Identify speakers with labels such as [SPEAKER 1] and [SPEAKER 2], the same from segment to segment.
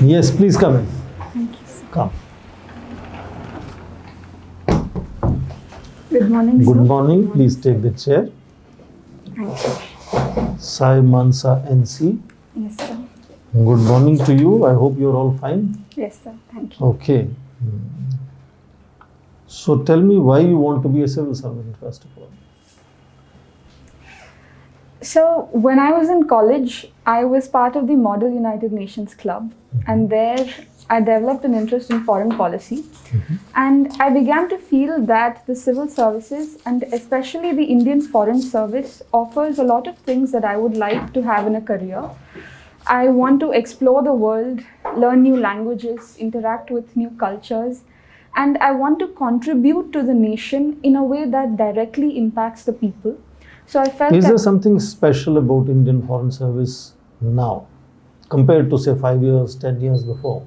[SPEAKER 1] Yes, please come in.
[SPEAKER 2] Thank you, sir.
[SPEAKER 1] Come.
[SPEAKER 2] Good morning, sir.
[SPEAKER 1] Good morning. Please take the chair.
[SPEAKER 2] Thank you.
[SPEAKER 1] Sai Manasa NC.
[SPEAKER 2] Yes, sir.
[SPEAKER 1] Good morning to you. I hope you're all fine.
[SPEAKER 2] Yes, sir. Thank you.
[SPEAKER 1] Okay. So tell me why you want to be a civil servant, first of all.
[SPEAKER 2] So, when I was in college, I was part of the Model United Nations Club, and there I developed an interest in foreign policy. And I began to feel that the civil services, and especially the Indian Foreign Service, offers a lot of things that I would like to have in a career. I want to explore the world, learn new languages, interact with new cultures, and I want to contribute to the nation in a way that directly impacts the people. So I felt
[SPEAKER 1] Is
[SPEAKER 2] that
[SPEAKER 1] there something special about Indian Foreign Service now compared to say 5 years, 10 years before?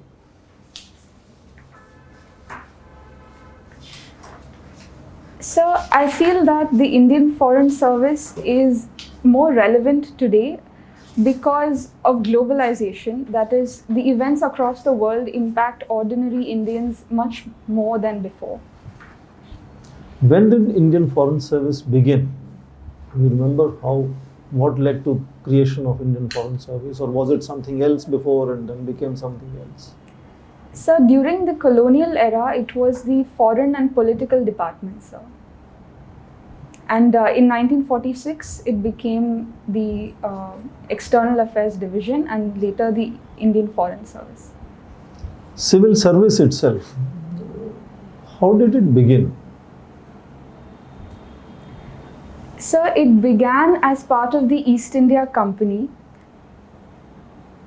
[SPEAKER 2] So I feel that the Indian Foreign Service is more relevant today because of globalization. That is, the events across the world impact ordinary Indians much more than before.
[SPEAKER 1] When did Indian Foreign Service begin? You remember what led to creation of Indian Foreign Service, or was it something else before and then became something else?
[SPEAKER 2] So during the colonial era, it was the Foreign and Political Department, sir. And in 1946, it became the External Affairs Division and later the Indian Foreign Service.
[SPEAKER 1] Civil service itself, how did it begin?
[SPEAKER 2] So it began as part of the East India Company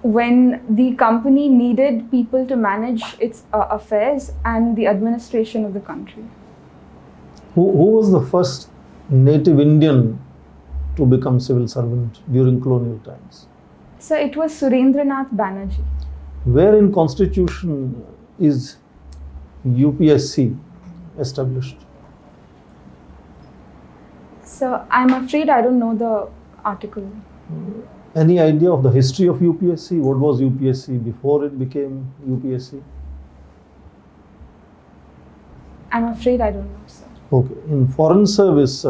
[SPEAKER 2] when the company needed people to manage its affairs and the administration of the country.
[SPEAKER 1] Who was the first native Indian to become civil servant during colonial times?
[SPEAKER 2] So it was Surendranath Banerjee.
[SPEAKER 1] Where in Constitution is UPSC established?
[SPEAKER 2] So I'm afraid I don't know the article.
[SPEAKER 1] Any idea of the history of UPSC? What was UPSC before it became UPSC?
[SPEAKER 2] I'm afraid I don't know, sir.
[SPEAKER 1] Okay. In foreign service,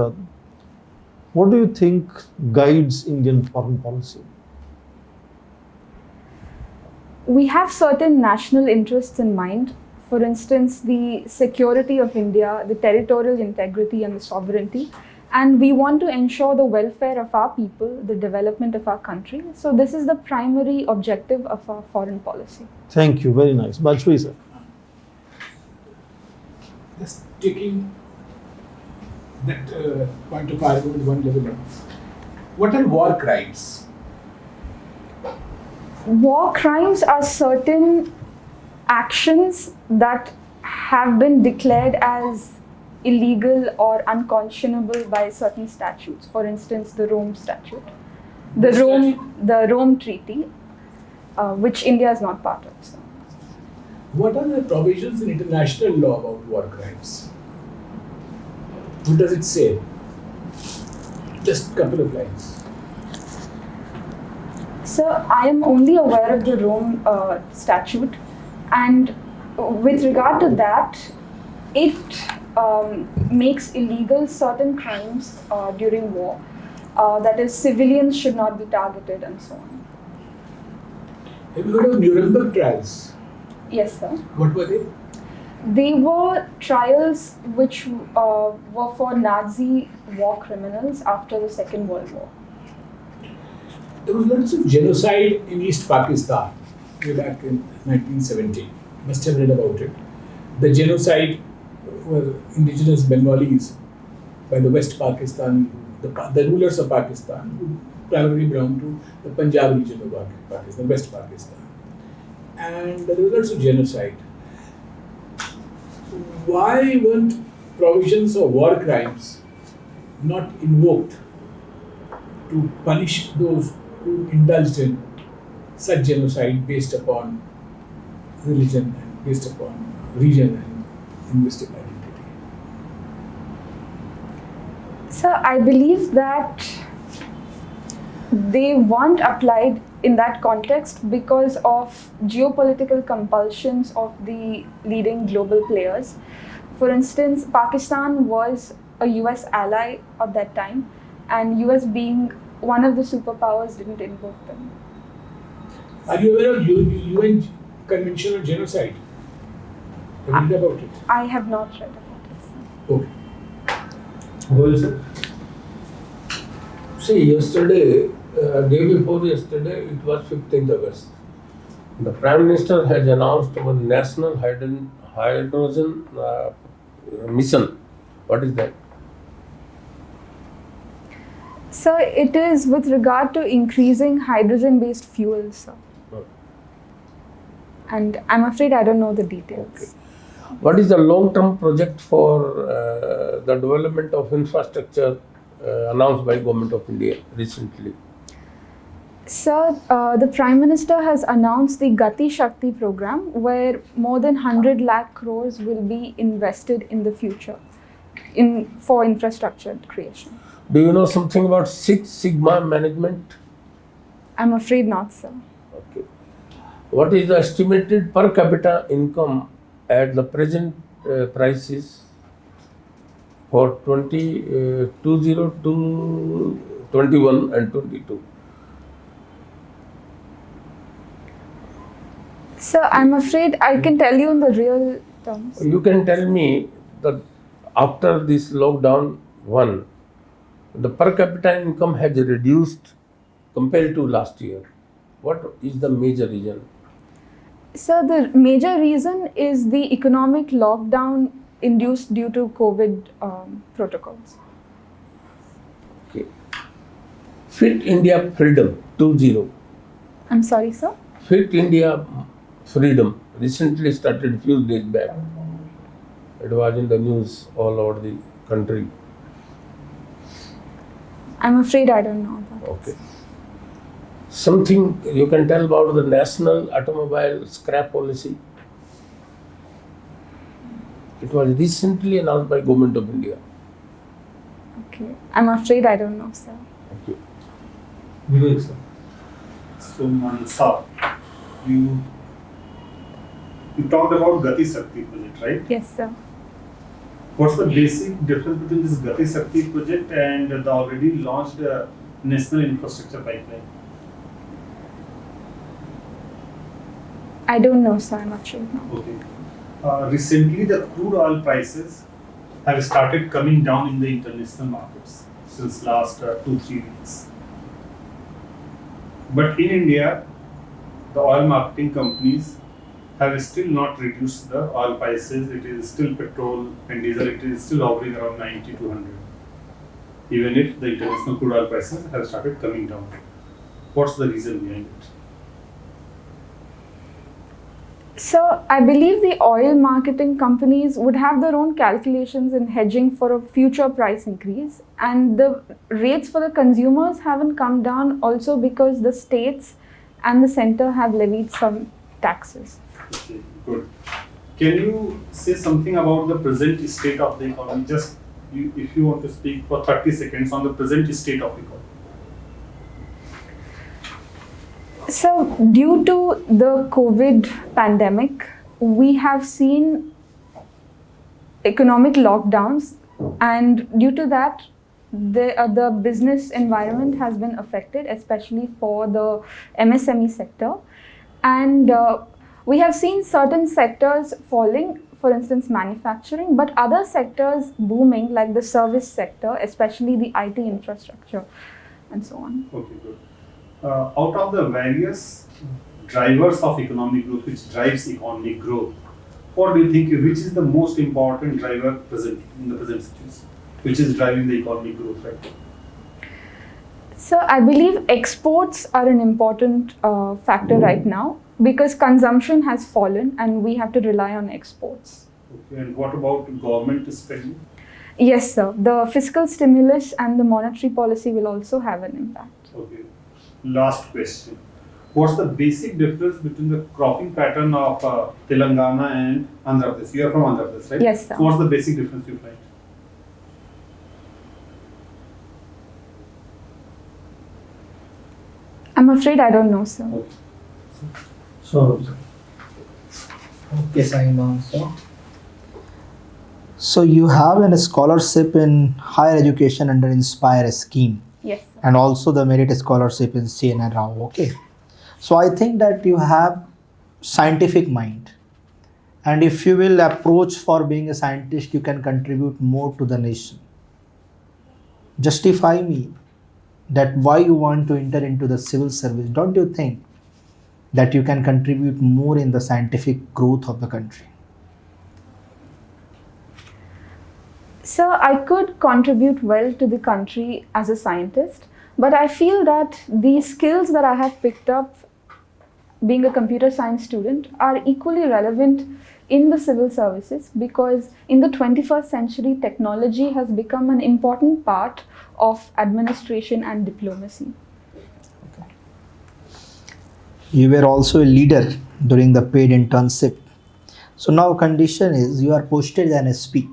[SPEAKER 1] what do you think guides Indian foreign policy?
[SPEAKER 2] We have certain national interests in mind. For instance, the security of India, the territorial integrity and the sovereignty. And we want to ensure the welfare of our people, the development of our country. So this is the primary objective of our foreign policy.
[SPEAKER 1] Thank you. Very nice. Bajpayee sir.
[SPEAKER 3] Just taking that point of argument one level up. What are war crimes?
[SPEAKER 2] War crimes are certain actions that have been declared as illegal or unconscionable by certain statutes. For instance, the Rome Statute, the Rome Treaty, which India is not part of. So.
[SPEAKER 3] What are the provisions in international law about war crimes? What does it say? Just a couple of lines.
[SPEAKER 2] So I am only aware of the Rome Statute, and with regard to that, it makes illegal certain crimes during war. That is, civilians should not be targeted and so on.
[SPEAKER 3] Have you heard of Nuremberg trials?
[SPEAKER 2] Yes, sir.
[SPEAKER 3] What were they?
[SPEAKER 2] They were trials which were for Nazi war criminals after the Second World War.
[SPEAKER 3] There was lots of genocide in East Pakistan way back in 1970. Must have read about it. The genocide were indigenous Bengalis by the West Pakistan, the rulers of Pakistan, who primarily belonged to the Punjab region of Pakistan, West Pakistan. And there was lots of genocide. Why weren't provisions of war crimes not invoked to punish those who indulged in such genocide based upon religion and based upon region and linguistic identity?
[SPEAKER 2] So I believe that they weren't applied in that context because of geopolitical compulsions of the leading global players. For instance, Pakistan was a US ally at that time, and US being one of the superpowers didn't invoke them.
[SPEAKER 3] Are you aware of UN Convention on Genocide? Have you read about it?
[SPEAKER 2] I have not read about it, sir.
[SPEAKER 3] Okay.
[SPEAKER 1] Well, sir.
[SPEAKER 4] See, yesterday, day before yesterday, it was 15th August. The Prime Minister has announced one national hydrogen mission. What is that?
[SPEAKER 2] So it is with regard to increasing hydrogen-based fuels, sir.
[SPEAKER 4] Okay.
[SPEAKER 2] And I'm afraid I don't know the details.
[SPEAKER 4] Okay. What is the long-term project for the development of infrastructure announced by Government of India recently?
[SPEAKER 2] Sir, the Prime Minister has announced the Gati Shakti program, where more than 100 lakh crores will be invested in the future for infrastructure creation.
[SPEAKER 4] Do you know something about Six Sigma management?
[SPEAKER 2] I'm afraid not, sir.
[SPEAKER 4] Okay. What is the estimated per capita income at the present prices for 2021 and 22?
[SPEAKER 2] Sir, I'm afraid I can tell you in the real terms.
[SPEAKER 4] You can tell me that after this lockdown one, the per capita income has reduced compared to last year. What is the major reason?
[SPEAKER 2] Sir, the major reason is the economic lockdown induced due to COVID protocols.
[SPEAKER 4] Okay. Fit India Freedom 2.0.
[SPEAKER 2] I'm sorry, sir?
[SPEAKER 4] Fit India Freedom recently started few days back. It was in the news all over the country.
[SPEAKER 2] I'm afraid I don't know about
[SPEAKER 4] Okay. Something you can tell about the national automobile scrap policy? It was recently announced by Government of India.
[SPEAKER 2] Okay. I'm afraid I don't know, sir.
[SPEAKER 4] Thank you.
[SPEAKER 1] Vivek, sir.
[SPEAKER 5] So Manasa, you talked about Gati Shakti project, right?
[SPEAKER 2] Yes, sir.
[SPEAKER 5] What's the basic difference between this Gati Shakti project and the already launched National Infrastructure Pipeline?
[SPEAKER 2] I don't know, sir. I'm afraid not.
[SPEAKER 5] Okay. Recently, the crude oil prices have started coming down in the international markets since last 2-3 weeks. But in India, the oil marketing companies have still not reduced the oil prices. It is still petrol and diesel, it is still hovering around 90 to 100. Even if the international crude oil prices have started coming down. What's the reason behind it?
[SPEAKER 2] So I believe the oil marketing companies would have their own calculations in hedging for a future price increase, and the rates for the consumers haven't come down also because the states and the center have levied some taxes.
[SPEAKER 5] Okay, good. Can you say something about the present state of the economy? Just if you want to speak for 30 seconds on the present state of the economy.
[SPEAKER 2] So due to the COVID pandemic, we have seen economic lockdowns, and due to that, the business environment has been affected, especially for the MSME sector. And we have seen certain sectors falling, for instance, manufacturing, but other sectors booming, like the service sector, especially the IT infrastructure, and so on.
[SPEAKER 5] Okay, good. Out of the various drivers of economic growth, which drives economic growth, what do you think, which is the most important driver present in the present situation, which is driving the economic growth right now?
[SPEAKER 2] So I believe exports are an important factor right now because consumption has fallen and we have to rely on exports.
[SPEAKER 5] Okay, and what about government spending?
[SPEAKER 2] Yes, sir. The fiscal stimulus and the monetary policy will also have an impact.
[SPEAKER 5] Okay. Last question. What's the basic difference between the cropping pattern of Telangana and Andhra Pradesh? You are from Andhra Pradesh, right?
[SPEAKER 2] Yes, sir.
[SPEAKER 5] So what's the basic difference you find?
[SPEAKER 2] I'm afraid I don't know, sir.
[SPEAKER 1] So,
[SPEAKER 6] Okay, Sai Manasa.
[SPEAKER 7] So you have a scholarship in higher education under Inspire scheme
[SPEAKER 2] Yes, sir.
[SPEAKER 7] and also the merit scholarship in CNR Rao. Okay. So I think that you have scientific mind, and if you will approach for being a scientist, you can contribute more to the nation. Justify me that why you want to enter into the civil service. Don't you think that you can contribute more in the scientific growth of the country?
[SPEAKER 2] So I could contribute well to the country as a scientist, but I feel that the skills that I have picked up being a computer science student are equally relevant in the civil services, because in the 21st century, technology has become an important part of administration and diplomacy.
[SPEAKER 7] You were also a leader during the paid internship. So now condition is you are posted as an SP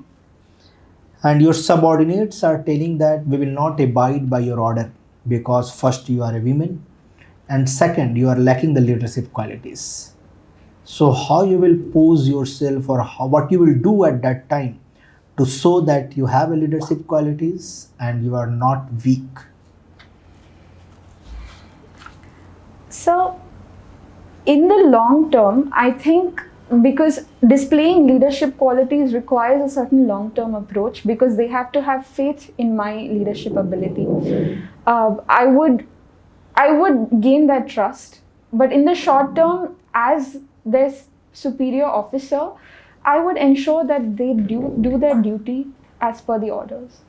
[SPEAKER 7] and your subordinates are telling that we will not abide by your order because first you are a woman and second you are lacking the leadership qualities. So how you will pose yourself, or what you will do at that time to show that you have a leadership qualities and you are not weak?
[SPEAKER 2] So in the long term, I think, because displaying leadership qualities requires a certain long-term approach, because they have to have faith in my leadership ability. I would gain that trust, but in the short term, as their superior officer, I would ensure that they do their duty as per the orders.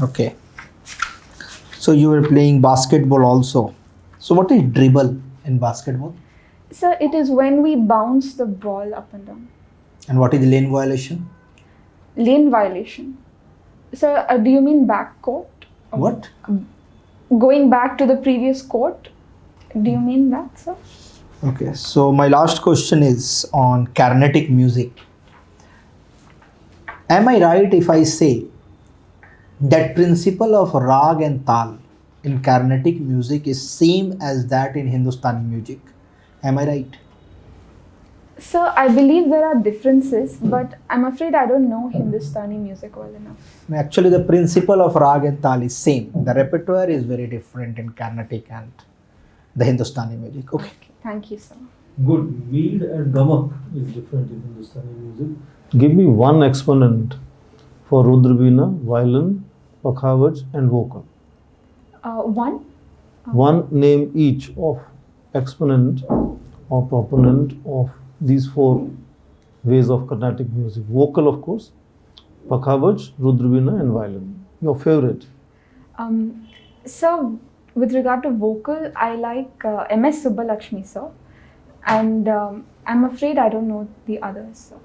[SPEAKER 7] Okay. So you were playing basketball also. So what is dribble in basketball?
[SPEAKER 2] So it is when we bounce the ball up and down.
[SPEAKER 7] And what is lane violation?
[SPEAKER 2] Lane violation. So do you mean back court?
[SPEAKER 7] What?
[SPEAKER 2] Going back to the previous court? Do you mean that, sir?
[SPEAKER 7] Okay, so my last question is on Carnatic music. Am I right if I say that principle of rag and tal in Carnatic music is same as that in Hindustani music? Am I right?
[SPEAKER 2] So I believe there are differences, but I'm afraid I don't know Hindustani music well enough.
[SPEAKER 7] Actually, the principle of rag and tal is same. The repertoire is very different in Carnatic and the Hindustani music. Okay.
[SPEAKER 2] Thank you, sir.
[SPEAKER 1] good. Mead and gamak is different in Hindustani music. Give me one exponent for Rudraveena, violin, pakhavaj and vocal.
[SPEAKER 2] One?
[SPEAKER 1] One name each of exponent or proponent of these four ways of Carnatic music. Vocal, of course, pakhavaj, Rudraveena and violin. Your favorite?
[SPEAKER 2] So with regard to vocal, I like MS Subbalakshmi, sir. And I'm afraid I don't know the others, sir.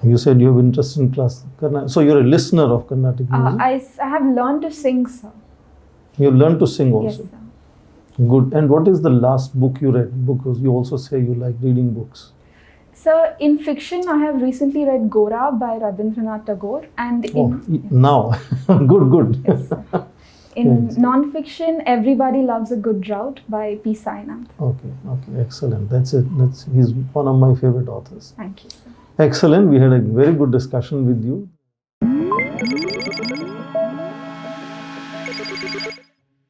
[SPEAKER 1] You said you have interest in Carnatic. So you're a listener of Carnatic music?
[SPEAKER 2] I have learned to sing, sir.
[SPEAKER 1] You learned to sing also?
[SPEAKER 2] Yes, sir.
[SPEAKER 1] Good. And what is the last book you read? Because you also say you like reading books.
[SPEAKER 2] So in fiction, I have recently read Gora by Rabindranath Tagore. And
[SPEAKER 1] Now. Good.
[SPEAKER 2] Yes, sir. In
[SPEAKER 1] Yes.
[SPEAKER 2] non-fiction, Everybody Loves a Good Drought by P. Sainath.
[SPEAKER 1] Okay, excellent. That's it. He's one of my favorite authors.
[SPEAKER 2] Thank you, sir.
[SPEAKER 1] Excellent. We had a very good discussion with you.